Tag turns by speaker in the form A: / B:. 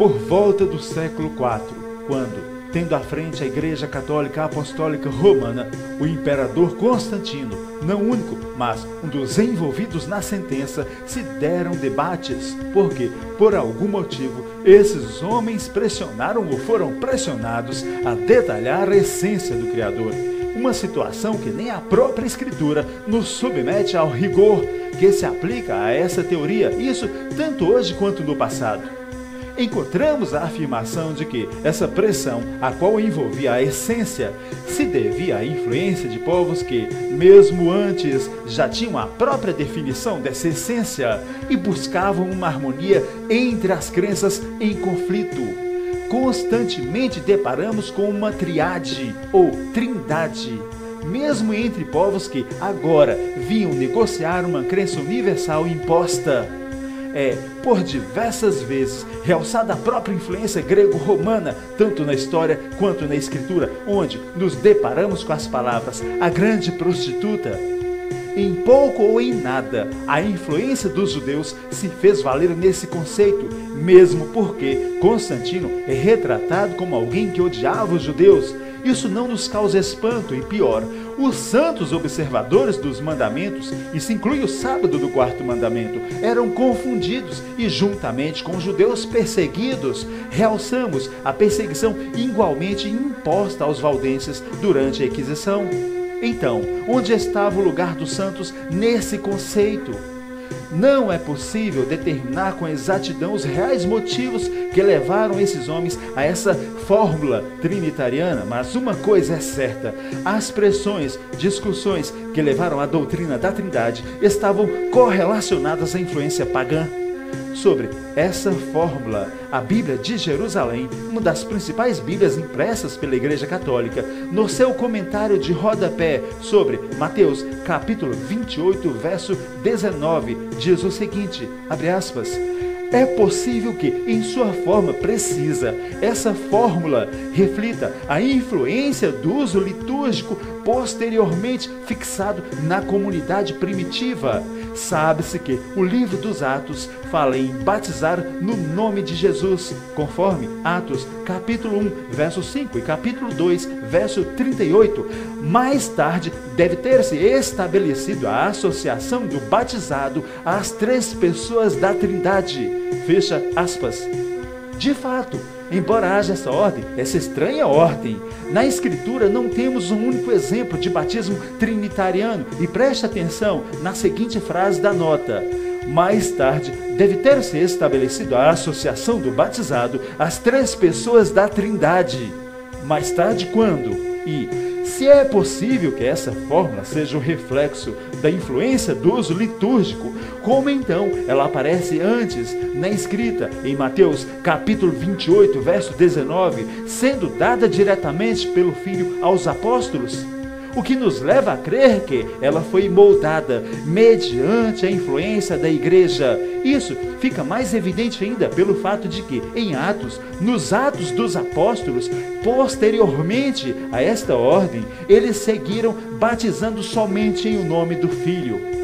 A: por volta do século IV, quando, tendo à frente a Igreja Católica Apostólica Romana, o imperador Constantino, não único, mas um dos envolvidos na sentença, se deram debates, porque, por algum motivo, esses homens pressionaram ou foram pressionados a detalhar a essência do Criador. Uma situação que nem a própria Escritura nos submete ao rigor que se aplica a essa teoria, isso tanto hoje quanto no passado. Encontramos a afirmação de que essa pressão, a qual envolvia a essência, se devia à influência de povos que, mesmo antes, já tinham a própria definição dessa essência e buscavam uma harmonia entre as crenças em conflito. Constantemente deparamos com uma triade ou trindade, mesmo entre povos que agora vinham negociar uma crença universal imposta. É, por diversas vezes, realçada a própria influência grego-romana, tanto na história quanto na escritura, onde nos deparamos com as palavras a grande prostituta. Em pouco ou em nada, a influência dos judeus se fez valer nesse conceito, mesmo porque Constantino é retratado como alguém que odiava os judeus. Isso não nos causa espanto, e pior, os santos observadores dos mandamentos, isso inclui o sábado do quarto mandamento, eram confundidos e, juntamente com os judeus perseguidos, realçamos a perseguição igualmente imposta aos valdenses durante a Inquisição. Então, onde estava o lugar dos santos nesse conceito? Não é possível determinar com exatidão os reais motivos que levaram esses homens a essa fórmula trinitariana, mas uma coisa é certa: as pressões, discussões que levaram à doutrina da Trindade estavam correlacionadas à influência pagã. Sobre essa fórmula, a Bíblia de Jerusalém, uma das principais Bíblias impressas pela Igreja Católica, no seu comentário de rodapé sobre Mateus capítulo 28, verso 19, diz o seguinte, abre aspas: é possível que, em sua forma precisa, essa fórmula reflita a influência do uso litúrgico posteriormente fixado na comunidade primitiva. Sabe-se que o livro dos Atos fala em batizar no nome de Jesus, conforme Atos capítulo 1, verso 5 e capítulo 2, verso 38. Mais tarde, deve ter-se estabelecido a associação do batizado às três pessoas da Trindade. Fecha aspas. De fato, embora haja essa ordem, essa estranha ordem, na Escritura não temos um único exemplo de batismo trinitariano, e preste atenção na seguinte frase da nota: mais tarde, deve ter se estabelecido a associação do batizado às três pessoas da Trindade. Mais tarde quando? E se é possível que essa fórmula seja o reflexo da influência do uso litúrgico, como então ela aparece antes na escrita em Mateus capítulo 28, verso 19, sendo dada diretamente pelo Filho aos apóstolos? O que nos leva a crer que ela foi moldada mediante a influência da Igreja. Isso fica mais evidente ainda pelo fato de que, em Atos, nos Atos dos Apóstolos, posteriormente a esta ordem, eles seguiram batizando somente em o nome do Filho.